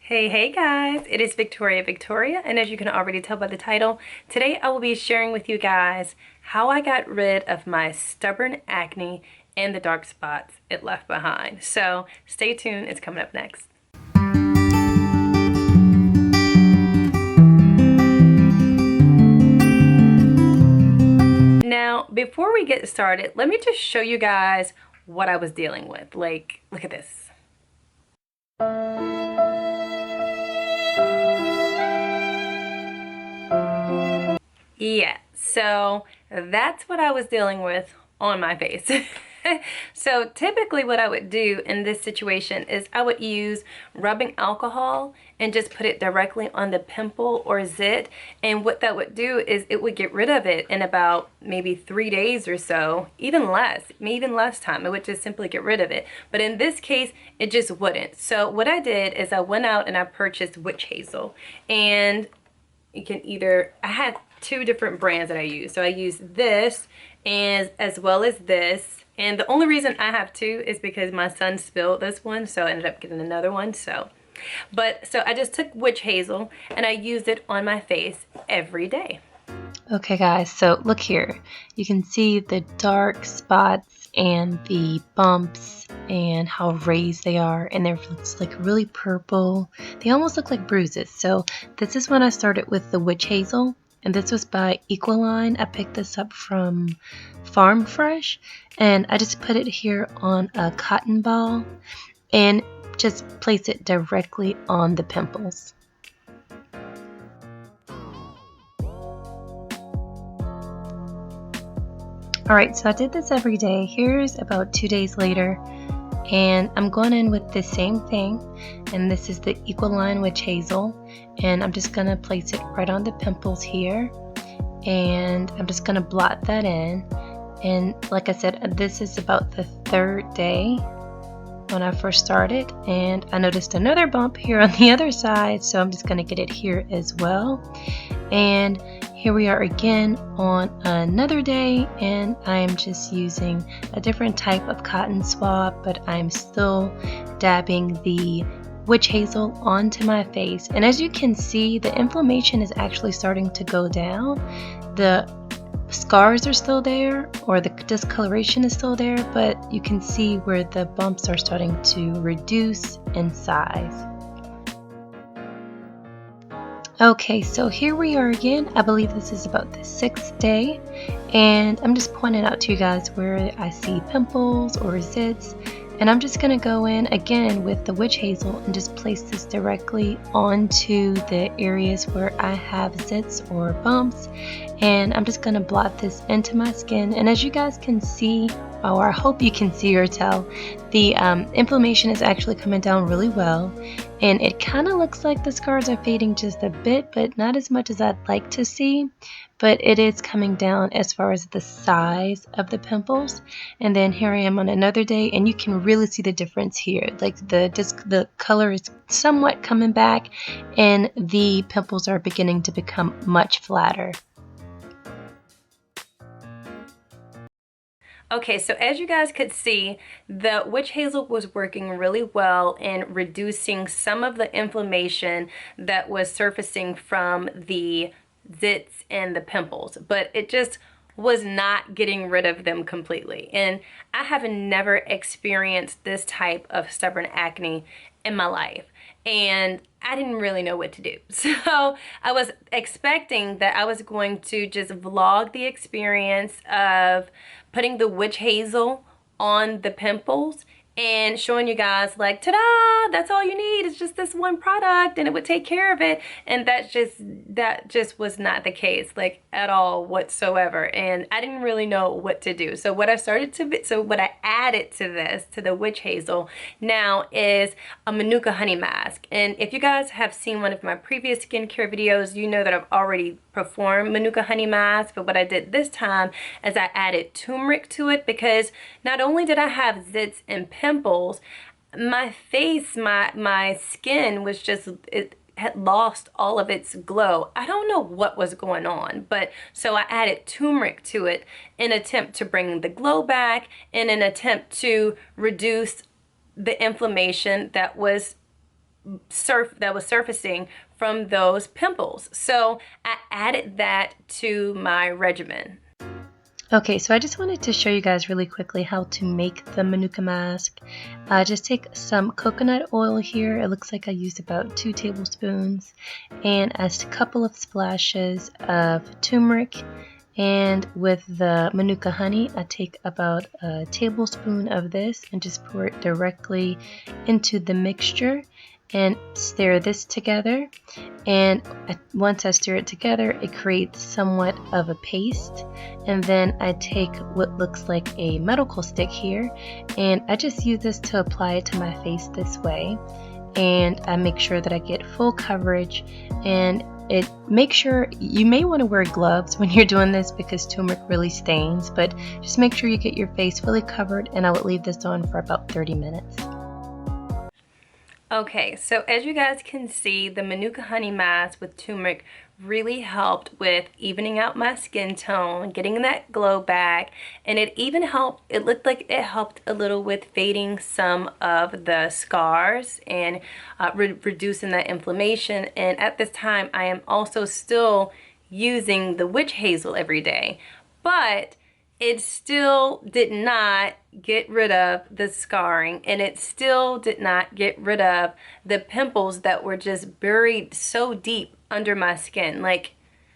Hey guys, it is Victoria, and as you can already tell by the title, today I will be sharing with you guys how I got rid of my stubborn acne and the dark spots it left behind. So stay tuned, it's coming up next. Now, before we get started, let me just show you guys what I was dealing with. Like, look at this. Yeah, so that's what I was dealing with on my face. So typically what I would do in this situation is I would use rubbing alcohol and just put it directly on the pimple or zit. And what that would do is it would get rid of it in about maybe 3 days or so, even less time. It would just simply get rid of it. But in this case, it just wouldn't. So what I did is I went out and I purchased witch hazel. And you can I had two different brands that I use. So I use this and as well as this. And the only reason I have two is because my son spilled this one, so I ended up getting another one. So I just took witch hazel and I used it on my face every day. Okay guys, so look here. You can see the dark spots and the bumps and how raised they are, and they're like really purple. They almost look like bruises. So this is when I started with the witch hazel, and this was by Equaline. I picked this up from Farm Fresh, and I just put it here on a cotton ball and just place it directly on the pimples. Alright, so I did this every day. Here's about 2 days later, and I'm going in with the same thing, and this is the Equaline Witch Hazel, and I'm just going to place it right on the pimples here, and I'm just going to blot that in. And like I said, this is about the 3rd day when I first started, and I noticed another bump here on the other side, so I'm just going to get it here as well. And here we are again on another day, and I'm just using a different type of cotton swab, but I'm still dabbing the witch hazel onto my face. And as you can see, the inflammation is actually starting to go down. The scars are still there, or the discoloration is still there, but you can see where the bumps are starting to reduce in size. Okay, so here we are again. I believe this is about the 6th day, and I'm just pointing out to you guys where I see pimples or zits, and I'm just going to go in again with the witch hazel and just place this directly onto the areas where I have zits or bumps, and I'm just going to blot this into my skin. And as you guys can see, or I hope you can see or tell, the inflammation is actually coming down really well, and it kind of looks like the scars are fading just a bit, but not as much as I'd like to see. But it is coming down as far as the size of the pimples. And then here I am on another day, and you can really see the difference here. Like the color is somewhat coming back, and the pimples are beginning to become much flatter. Okay, so as you guys could see, the witch hazel was working really well in reducing some of the inflammation that was surfacing from the zits and the pimples, but it just was not getting rid of them completely. And I have never experienced this type of stubborn acne in my life, and I didn't really know what to do. So I was expecting that I was going to just vlog the experience of putting the witch hazel on the pimples and showing you guys like, ta-da, that's all you need. It's just this one product and it would take care of it. And that just was not the case, like at all whatsoever. And I didn't really know what to do. So what I added to this, to the witch hazel now, is a Manuka honey mask. And if you guys have seen one of my previous skincare videos, you know that I've already performed Manuka honey mask. But what I did this time is I added turmeric to it, because not only did I have zits and pimples, my face, my skin was just, it had lost all of its glow. I don't know what was going on, but so I added turmeric to it in an attempt to bring the glow back, in an attempt to reduce the inflammation that was that was surfacing from those pimples. So I added that to my regimen. Okay, so I just wanted to show you guys really quickly how to make the Manuka mask. Just take some coconut oil here. It looks like I used about 2 tablespoons, and a couple of splashes of turmeric. And with the Manuka honey, I take about a tablespoon of this and just pour it directly into the mixture and stir this together. And once I stir it together, it creates somewhat of a paste. And then I take what looks like a medical stick here, and I just use this to apply it to my face this way. And I make sure that I get full coverage, and make sure you may want to wear gloves when you're doing this because turmeric really stains, but just make sure you get your face fully covered, and I would leave this on for about 30 minutes. Okay, so as you guys can see, the Manuka honey mask with turmeric really helped with evening out my skin tone, getting that glow back, and it even helped, it looked like it helped a little with fading some of the scars and reducing that inflammation. And at this time, I am also still using the witch hazel every day, but it still did not get rid of the scarring, and it still did not get rid of the pimples that were just buried so deep under my skin. Like,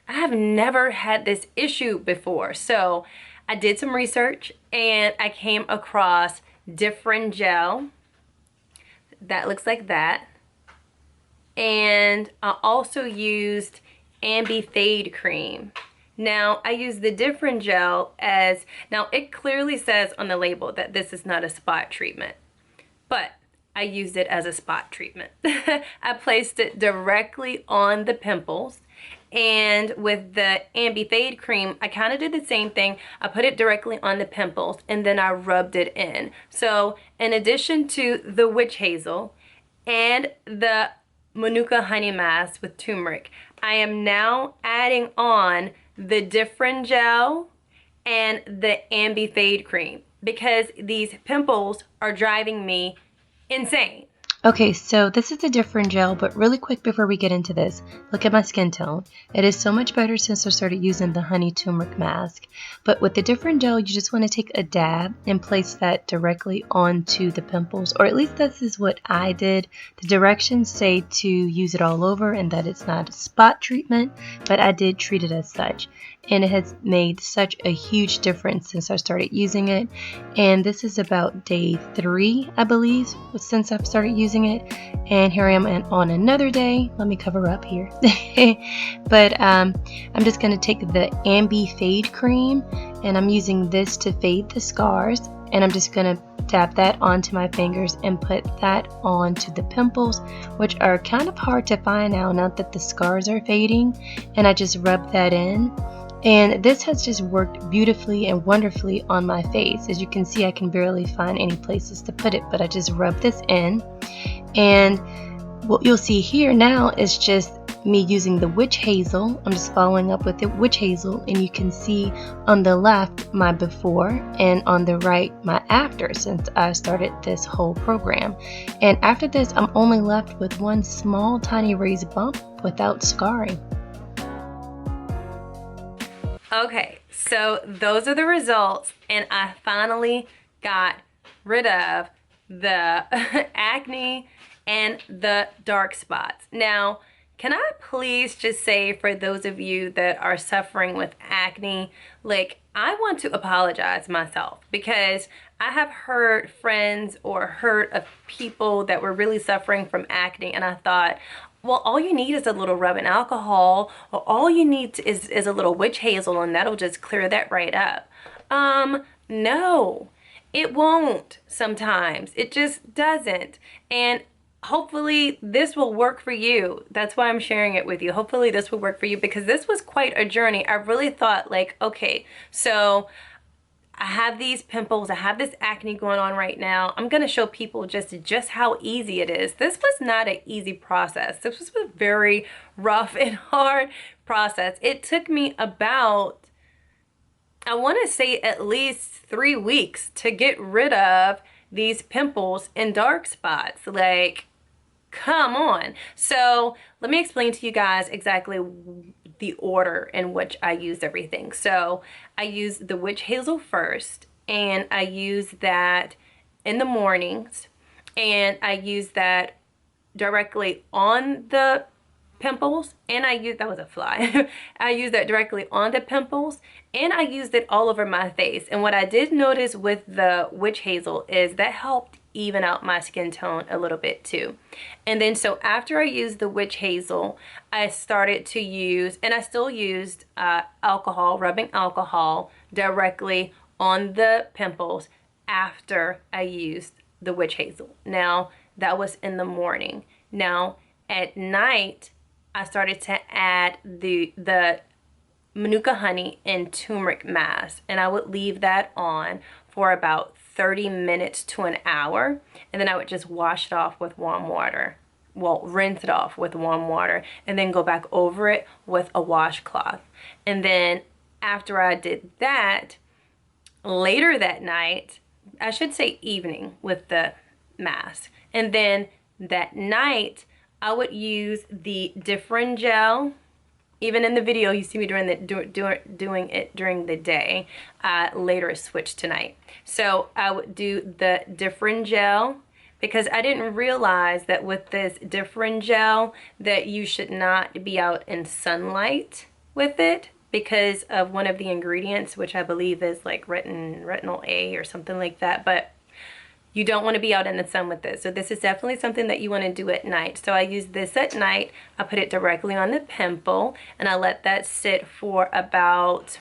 I have never had this issue before. So I did some research and I came across different gel that looks like that. And I also used Fade cream. Now, I use the different gel as, now it clearly says on the label that this is not a spot treatment, but I used it as a spot treatment. I placed it directly on the pimples, and with the Fade cream, I kind of did the same thing. I put it directly on the pimples and then I rubbed it in. So in addition to the witch hazel and the Manuka honey mask with turmeric, I am now adding on the different gel and the Fade cream because these pimples are driving me insane. Okay, so this is a different gel, but really quick before we get into this, look at my skin tone. It is so much better since I started using the honey turmeric mask. But with the different gel, you just want to take a dab and place that directly onto the pimples, or at least this is what I did. The directions say to use it all over and that it's not a spot treatment, but I did treat it as such. And it has made such a huge difference since I started using it. And this is about day 3, I believe, since I've started using it. And here I am on another day. Let me cover up here. But I'm just going to take the Fade cream, and I'm using this to fade the scars. And I'm just going to tap that onto my fingers and put that onto the pimples, which are kind of hard to find now that the scars are fading. And I just rub that in. And this has just worked beautifully and wonderfully on my face. As you can see, I can barely find any places to put it, but I just rub this in. And what you'll see here now is just me using the witch hazel. I'm just following up with the witch hazel, and you can see on the left my before and on the right my after since I started this whole program. And after this, I'm only left with one small tiny raised bump without scarring. Okay, so those are the results, and I finally got rid of the acne and the dark spots. Now, can I please just say, for those of you that are suffering with acne, like, I want to apologize myself because I have heard friends or heard of people that were really suffering from acne, and I thought, well, all you need is a little rubbing alcohol, or all you need is a little witch hazel, and that'll just clear that right up. No, it won't sometimes. It just doesn't. And hopefully this will work for you. That's why I'm sharing it with you. Hopefully this will work for you because this was quite a journey. I really thought, like, okay, so I have these pimples, I have this acne going on right now. I'm going to show people just how easy it is. This was not an easy process. This was a very rough and hard process. It took me about, I want to say, at least 3 weeks to get rid of these pimples and dark spots. Like, Come on. So let me explain to you guys exactly the order in which I use everything. So I use the witch hazel first, and I use that in the mornings, and I use that directly on the pimples, and I use, that was a fly. I use that directly on the pimples, and I used it all over my face. And what I did notice with the witch hazel is that helped even out my skin tone a little bit too. And then so after I used the witch hazel, I started to use, and I still used alcohol, rubbing alcohol directly on the pimples after I used the witch hazel. Now that was in the morning. Now at night, I started to add the Manuka honey and turmeric mask, and I would leave that on for about 30 minutes to an hour, and then I would just wash it off with warm water. Well, rinse it off with warm water, and then go back over it with a washcloth. And then after I did that, later that night, I should say evening with the mask, and then that night I would use the different gel. Even in the video, you see me doing it during the day. Later switched to night. So I would do the different gel, because I didn't realize that with this different gel that you should not be out in sunlight with it because of one of the ingredients, which I believe is like retinol A or something like that. But you don't want to be out in the sun with this. So this is definitely something that you want to do at night. So I use this at night. I put it directly on the pimple, and I let that sit for about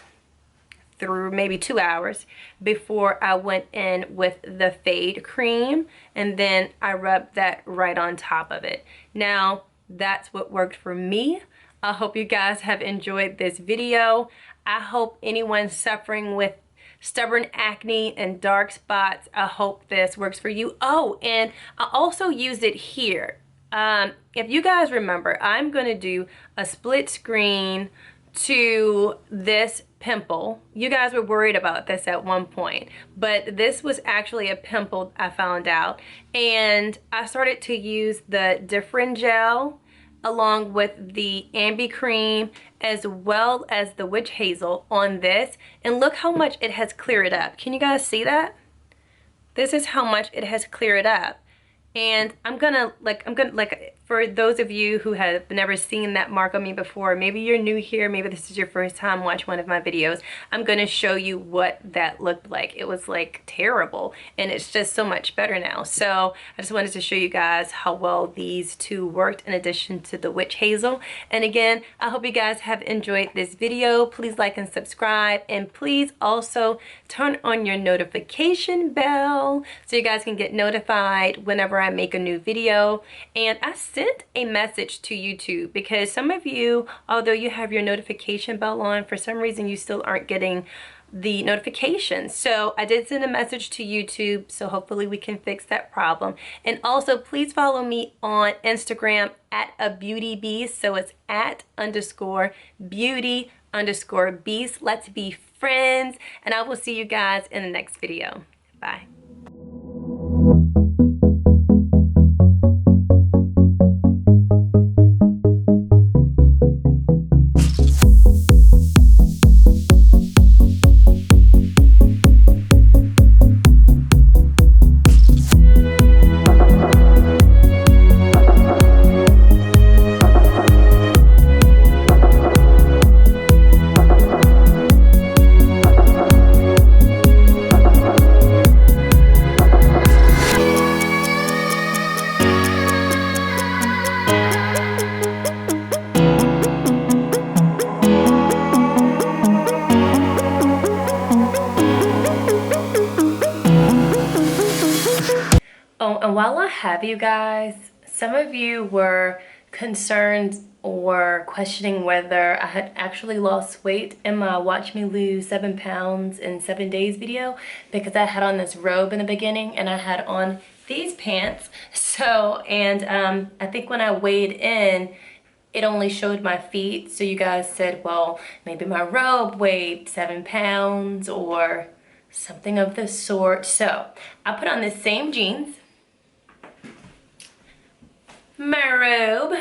through maybe 2 hours before I went in with the fade cream, and then I rubbed that right on top of it. Now that's what worked for me. I hope you guys have enjoyed this video. I hope anyone suffering with stubborn acne and dark spots, I hope this works for you. Oh, and I also used it here. If you guys remember, I'm gonna do a split screen to this pimple. You guys were worried about this at one point, but this was actually a pimple, I found out. And I started to use the different gel along with the ambi cream as well as the witch hazel on this, and look how much it has cleared up. Can you guys see that? This is how much it has cleared up. And I'm gonna for those of you who have never seen that mark on me before, maybe you're new here, maybe this is your first time watching one of my videos, I'm gonna show you what that looked like. It was like terrible, and it's just so much better now. So I just wanted to show you guys how well these two worked in addition to the witch hazel. And again, I hope you guys have enjoyed this video. Please like and subscribe, and please also turn on your notification bell so you guys can get notified whenever I make a new video. And I sent a message to YouTube because some of you, although you have your notification bell on, for some reason you still aren't getting the notifications. So I did send a message to YouTube, so hopefully we can fix that problem. And also please follow me on Instagram at a beauty beast. So it's at _beauty_beast. Let's be friends, and I will see you guys in the next video. Bye. Oh, and while I have you guys, some of you were concerned or questioning whether I had actually lost weight in my Watch Me Lose 7 Pounds in 7 Days video, because I had on this robe in the beginning and I had on these pants. So, and I think when I weighed in, it only showed my feet. So you guys said, well, maybe my robe weighed 7 pounds or something of the sort. So I put on the same jeans. my robe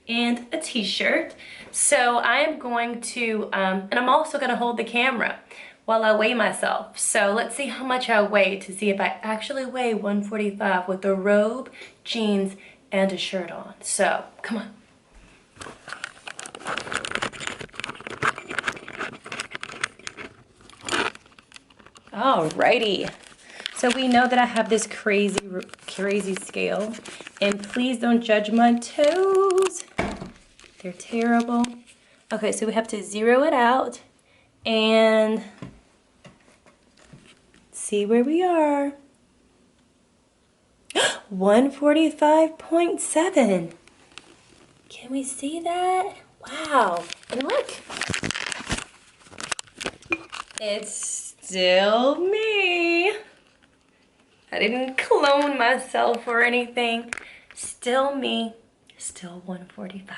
and a t-shirt. So I am going to, and I'm also gonna hold the camera while I weigh myself. So let's see how much I weigh to see if I actually weigh 145 with a robe, jeans, and a shirt on. So, come on. Alrighty. So we know that I have this crazy scale, and please don't judge my toes. They're terrible. Okay, so we have to zero it out and see where we are. 145.7. Can we see that? Wow. And look. It's still me. I didn't clone myself or anything. Still me. Still 145.